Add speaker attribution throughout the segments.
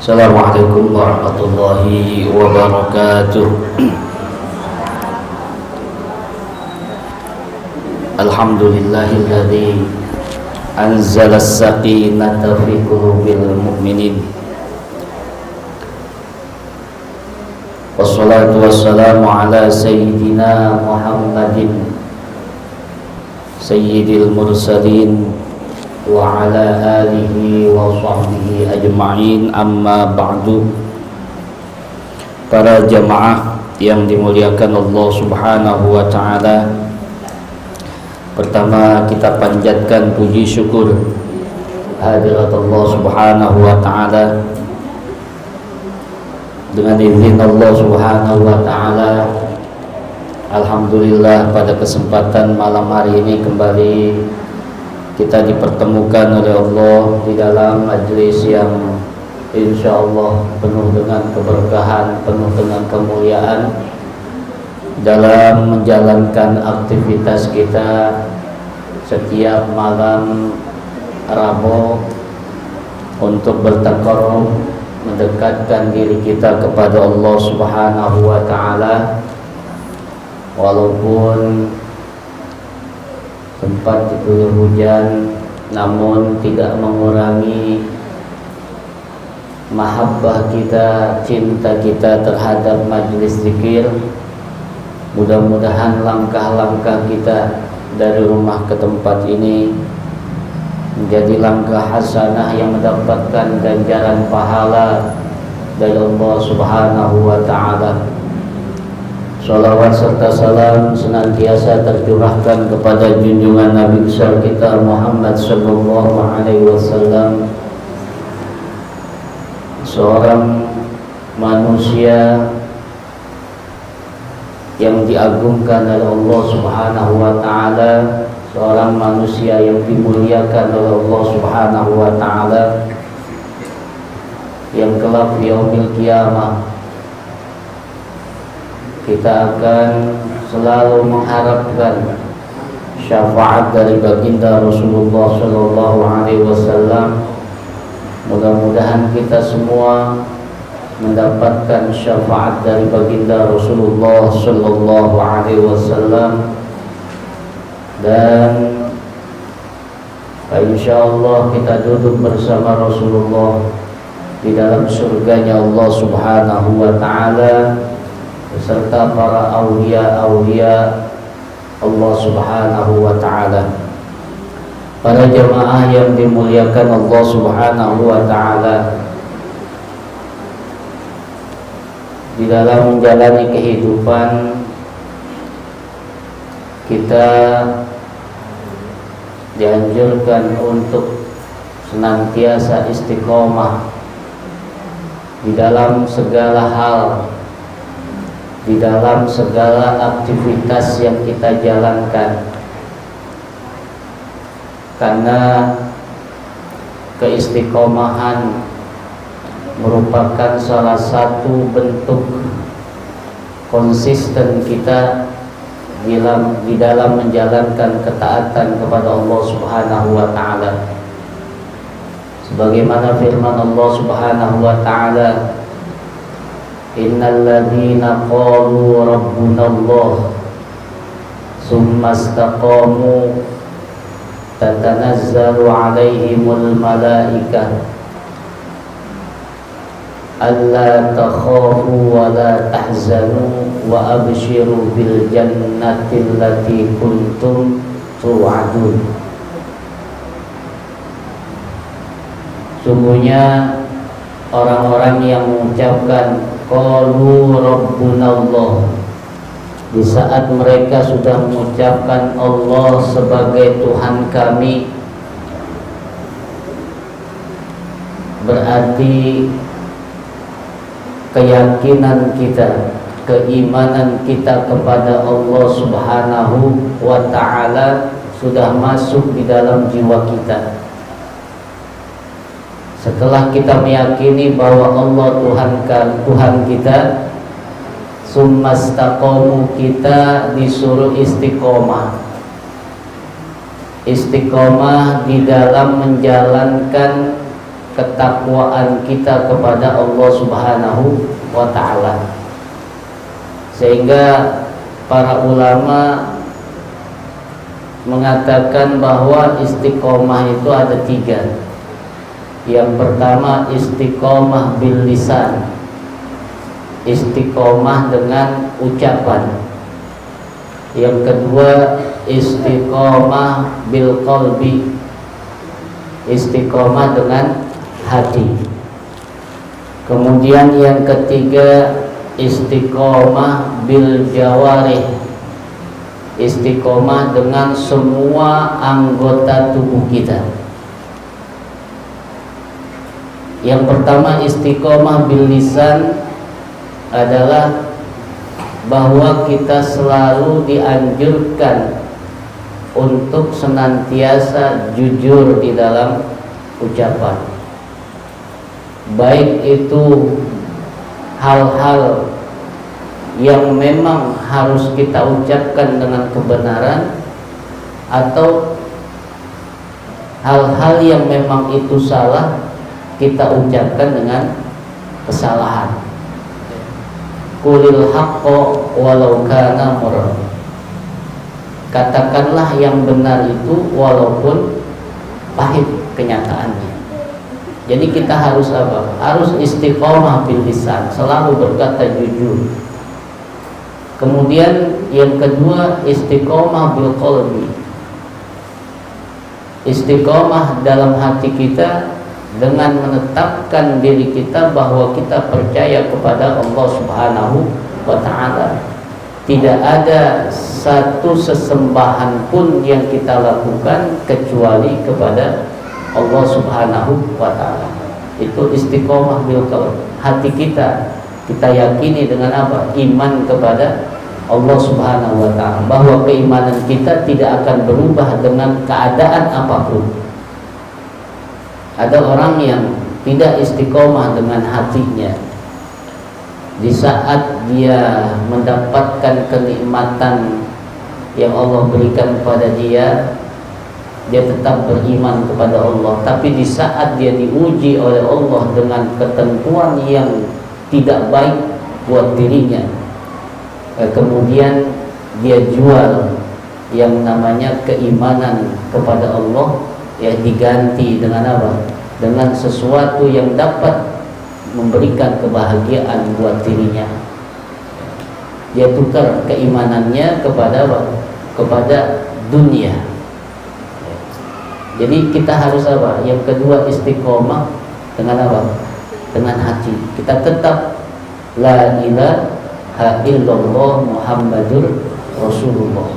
Speaker 1: Assalamualaikum warahmatullahi wabarakatuh. Alhamdulillahilladzi anzala as-sakinata fi qulubil mu'minin. Wassalatu wassalamu ala sayyidina Muhammadin sayyidil mursalin wa ala alihi wa sahbihi ajma'in, amma ba'du. Para jamaah yang dimuliakan Allah Subhanahu wa ta'ala, pertama kita panjatkan puji syukur hadirat Allah Subhanahu wa ta'ala. Dengan izin Allah Subhanahu wa ta'ala, alhamdulillah pada kesempatan malam hari ini kembali kita dipertemukan oleh Allah di dalam majlis yang insyaallah penuh dengan keberkahan, penuh dengan kemuliaan dalam menjalankan aktivitas kita setiap malam Rabu untuk bertakarrub, mendekatkan diri kita kepada Allah Subhanahu wa ta'ala. Walaupun tempat diguyur hujan, namun tidak mengurangi mahabbah kita, cinta kita terhadap majlis zikir. Mudah-mudahan langkah-langkah kita dari rumah ke tempat ini menjadi langkah hasanah yang mendapatkan ganjaran pahala dari Allah Subhanahu wa ta'ala. Salawat serta salam senantiasa tercurahkan kepada junjungan Nabi besar kita Muhammad sallallahu alaihi wasallam, seorang manusia yang diagungkan oleh Allah Subhanahu wa ta'ala, seorang manusia yang dimuliakan oleh Allah Subhanahu wa ta'ala, yang kelak di yaumil qiyamah kita akan selalu mengharapkan syafaat dari baginda Rasulullah sallallahu alaihi wasallam. Mudah-mudahan kita semua mendapatkan syafaat dari baginda Rasulullah sallallahu alaihi wasallam, dan insyaallah kita duduk bersama Rasulullah di dalam surganya Allah Subhanahu wa ta'ala beserta para aulia-aulia Allah Subhanahu wa ta'ala. Para jemaah yang dimuliakan Allah Subhanahu wa ta'ala, di dalam menjalani kehidupan kita dianjurkan untuk senantiasa istiqomah di dalam segala hal, di dalam segala aktivitas yang kita jalankan, karena keistiqomahan merupakan salah satu bentuk konsisten kita di dalam menjalankan ketaatan kepada Allah Subhanahu wa ta'ala. Sebagaimana firman Allah Subhanahu wa ta'ala, innal ladzina qalu rabbuna Allah tsumma istaqamu tatanazzalu alaihimul malaikah alla takhafu wa la tahzanu wa abshiru bil jannati allati kuntum tu'adun. Sungguhnya orang-orang yang mengucapkan qalu rabbunallah, di saat mereka sudah mengucapkan Allah sebagai Tuhan kami, berarti keyakinan kita, keimanan kita kepada Allah Subhanahu wa ta'ala sudah masuk di dalam jiwa kita. Setelah kita meyakini bahwa Allah Tuhan kita, summastaqamu, kita disuruh istiqomah. Istiqomah di dalam menjalankan ketakwaan kita kepada Allah Subhanahu wa ta'ala. Sehingga para ulama mengatakan bahwa istiqomah itu ada 3. Yang pertama istiqomah bil lisan, istiqomah dengan ucapan. Yang kedua istiqomah bil qalbi, istiqomah dengan hati. Kemudian yang ketiga istiqomah bil jawarih, istiqomah dengan semua anggota tubuh kita. Yang pertama istiqomah bil lisan adalah bahwa kita selalu dianjurkan untuk senantiasa jujur di dalam ucapan, baik itu hal-hal yang memang harus kita ucapkan dengan kebenaran atau hal-hal yang memang itu salah kita ucapkan dengan kesalahan. Qulil haqqo walau kana murra, katakanlah yang benar itu walaupun pahit kenyataannya. Jadi kita harus apa? Harus istiqomah bil lisan, selalu berkata jujur. Kemudian yang kedua istiqomah bil qalbi, istiqomah dalam hati kita dengan menetapkan diri kita bahwa kita percaya kepada Allah Subhanahu wa ta'ala. Tidak ada satu sesembahan pun yang kita lakukan kecuali kepada Allah Subhanahu wa ta'ala. Itu istiqomah bil qalbi. Hati kita yakini dengan apa? Iman kepada Allah Subhanahu wa ta'ala, bahwa keimanan kita tidak akan berubah dengan keadaan apapun. Ada orang yang tidak istiqomah dengan hatinya. Di saat dia mendapatkan kenikmatan yang Allah berikan kepada dia, dia tetap beriman kepada Allah. Tapi di saat dia diuji oleh Allah dengan ketentuan yang tidak baik buat dirinya, kemudian dia jual yang namanya keimanan kepada Allah, ya diganti dengan apa? Dengan sesuatu yang dapat memberikan kebahagiaan buat dirinya. Dia tukar keimanannya kepada apa? Kepada dunia. Jadi kita harus apa? Yang kedua istiqomah dengan apa? Dengan hati. Kita tetap la ilaha illallah Muhammadur Rasulullah,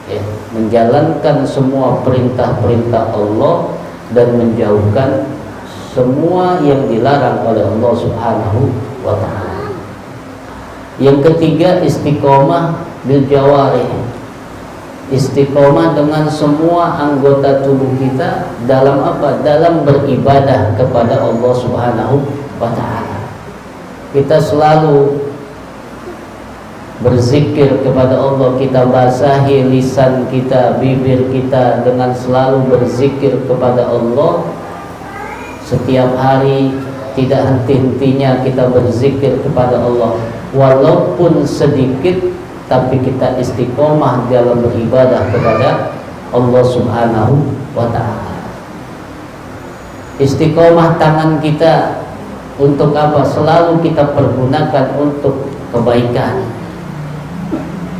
Speaker 1: ya, menjalankan semua perintah-perintah Allah dan menjauhkan semua yang dilarang oleh Allah Subhanahu wa ta'ala. Yang ketiga istiqomah bil jawarih, istiqomah dengan semua anggota tubuh kita dalam apa? Dalam beribadah kepada Allah Subhanahu wa ta'ala. Kita selalu berzikir kepada Allah, kita basahi lisan kita, bibir kita dengan selalu berzikir kepada Allah. Setiap hari tidak henti-hentinya kita berzikir kepada Allah, walaupun sedikit, tapi kita istiqomah dalam beribadah kepada Allah Subhanahu wa ta'ala. Istiqomah tangan kita untuk apa? Selalu kita pergunakan untuk kebaikan.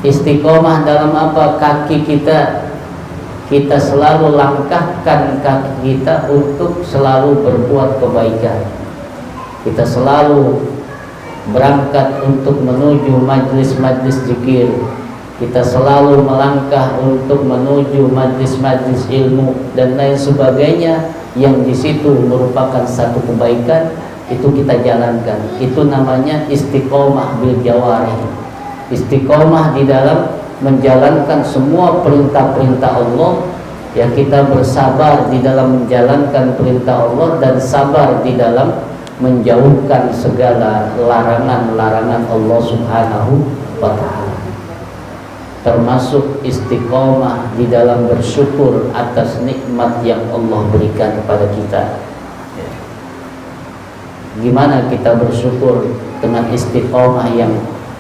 Speaker 1: Istiqomah dalam apa? Kaki kita selalu langkahkan kaki kita untuk selalu berbuat kebaikan. Kita selalu berangkat untuk menuju majlis-majlis zikir. Kita selalu melangkah untuk menuju majlis-majlis ilmu dan lain sebagainya yang di situ merupakan satu kebaikan. Itu kita jalankan. Itu namanya istiqomah bil jawarih. Istiqomah di dalam menjalankan semua perintah-perintah Allah, ya kita bersabar di dalam menjalankan perintah Allah dan sabar di dalam menjauhkan segala larangan-larangan Allah Subhanahu wa ta'ala. Termasuk istiqomah di dalam bersyukur atas nikmat yang Allah berikan kepada kita. Gimana kita bersyukur dengan istiqomah yang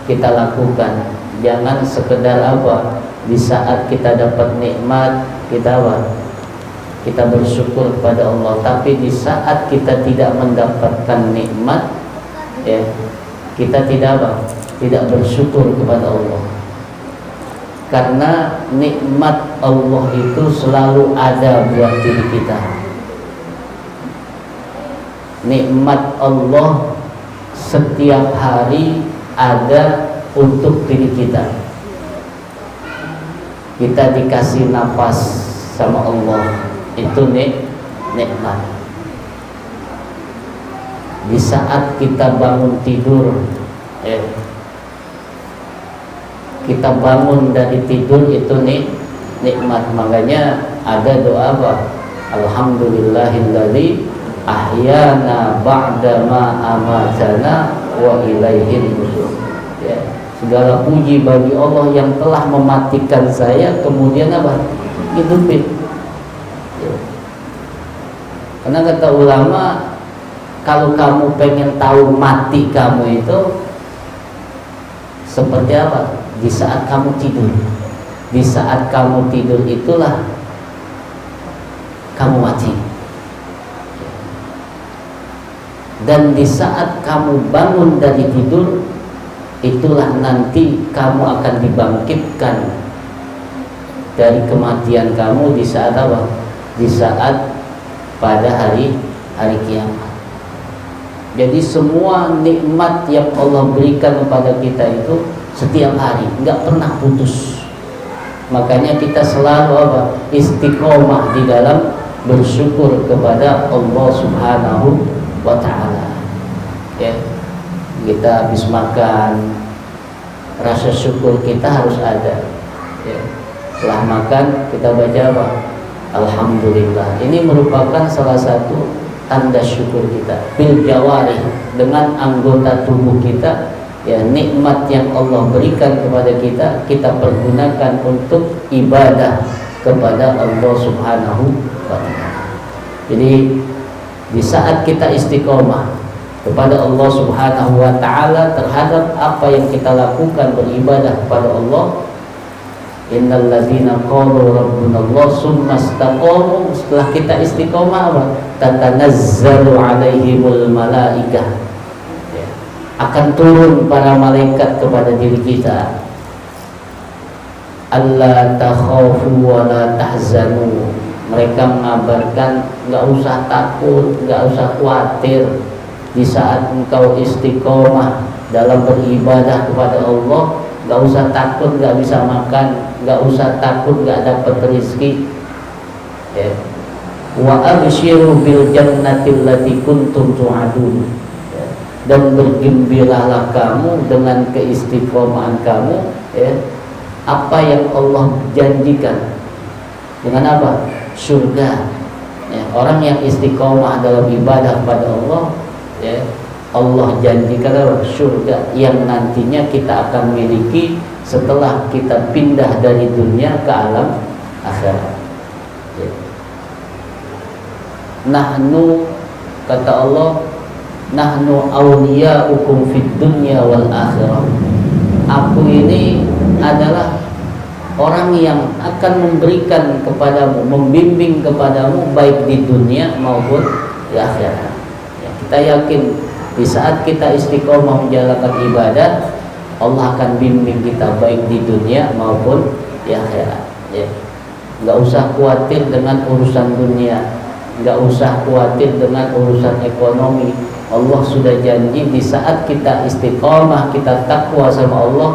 Speaker 1: kita lakukan. Jangan sekedar apa, di saat kita dapat nikmat kita apa? Kita bersyukur kepada Allah, tapi di saat kita tidak mendapatkan nikmat, ya, kita tidak apa? Tidak bersyukur kepada Allah. Karena nikmat Allah itu selalu ada buat diri kita. Nikmat Allah setiap hari ada untuk diri kita. Kita dikasih nafas sama Allah, itu nikmat. Di saat kita bangun tidur, kita bangun dari tidur itu nikmat. Makanya ada doa apa? Alhamdulillahilladzi ahyana ba'da ma amatana wa ilaihin nusyur. Ya, segala puji bagi Allah yang telah mematikan saya kemudian apa? Hidupin. Ya. Karena kata ulama, kalau kamu pengen tahu mati kamu itu seperti apa? Di saat kamu tidur. Di saat kamu tidur itulah kamu mati. Dan di saat kamu bangun dari tidur, itulah nanti kamu akan dibangkitkan dari kematian kamu di saat apa? Di saat pada hari kiamat. Jadi semua nikmat yang Allah berikan kepada kita itu setiap hari, nggak pernah putus. Makanya kita selalu apa? Istiqomah di dalam bersyukur kepada Allah Subhanahu wa ta'ala. Ya, kita habis makan, rasa syukur kita harus ada. Ya, setelah makan kita baca apa? Alhamdulillah. Ini merupakan salah satu tanda syukur kita bil jawarih, dengan anggota tubuh kita. Ya, nikmat yang Allah berikan kepada kita, kita pergunakan untuk ibadah kepada Allah Subhanahu wa ta'ala. Jadi di saat kita istiqomah kepada Allah Subhanahu wa ta'ala terhadap apa yang kita lakukan beribadah kepada Allah, innal ladzina qalu rabbuna Allah summa istaqamu, setelah kita istiqomah apa? Tatanazzalu alaihimul malaikah, ya, akan turun para malaikat kepada diri kita. Alla takhafu wa la tahzanu, mereka mengabarkan nggak usah takut, nggak usah khawatir. Di saat engkau istiqomah dalam beribadah kepada Allah, nggak usah takut nggak bisa makan, nggak usah takut nggak dapat rezeki. Ya. Wa abshiru bil jannati allati kuntum tu'adun. Ya. Dan bergembiralah kamu dengan keistiqomahan kamu. Ya. Apa yang Allah janjikan dengan apa? Surga. Ya, orang yang istiqomah dalam ibadah pada Allah, ya, Allah janjikan surga yang nantinya kita akan miliki setelah kita pindah dari dunia ke alam akhirat. Ya. Nahnu, kata Allah, nahnu awliya'ukum fid dunya wal akhirah. Aku ini adalah orang yang akan memberikan kepadamu, membimbing kepadamu baik di dunia maupun di akhirat. Ya, kita yakin di saat kita istiqomah menjalankan ibadah, Allah akan bimbing kita baik di dunia maupun di akhirat. Ya. Nggak usah khawatir dengan urusan dunia, nggak usah khawatir dengan urusan ekonomi. Allah sudah janji di saat kita istiqomah, kita takwa sama Allah,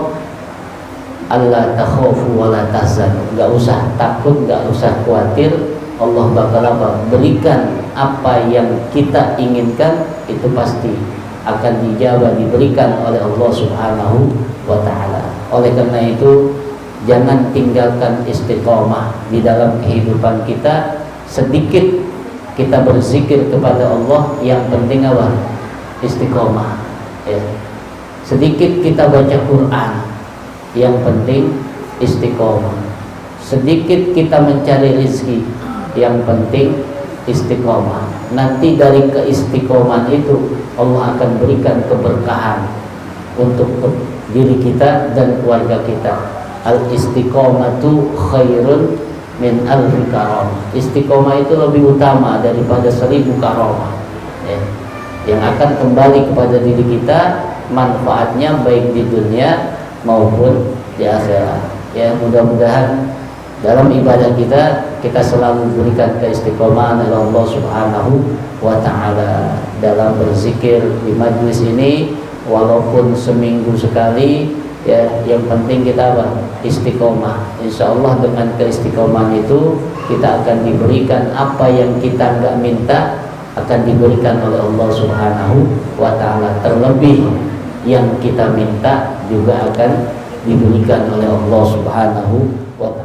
Speaker 1: Allah takhafu wa la tahzanu, enggak usah takut, enggak usah khawatir. Allah bakal apa? Berikan apa yang kita inginkan, itu pasti akan dijawab, diberikan oleh Allah Subhanahu wa ta'ala. Oleh karena itu, jangan tinggalkan istiqomah di dalam kehidupan kita. Sedikit kita berzikir kepada Allah, yang penting apa? Istiqomah. Ya. Sedikit kita baca Quran, yang penting istiqomah. Sedikit kita mencari rezeki, yang penting istiqomah. Nanti dari keistiqomahan itu Allah akan berikan keberkahan untuk diri kita dan keluarga kita. Al istiqomatu khairun min alfi karamah. Istiqomah itu lebih utama daripada 1000 karamah, ya, yang akan kembali kepada diri kita, manfaatnya baik di dunia maupun di akhirat. Ya, mudah-mudahan dalam ibadah kita selalu berikan keistiqomahan oleh Allah Subhanahu wa taala dalam berzikir di majlis ini, walaupun seminggu sekali, ya, yang penting kita istiqomah. Insya Allah dengan keistiqomahan itu kita akan diberikan apa yang kita nggak minta, akan diberikan oleh Allah Subhanahu wa taala. Terlebih yang kita minta juga akan diberikan oleh Allah Subhanahu wa taala.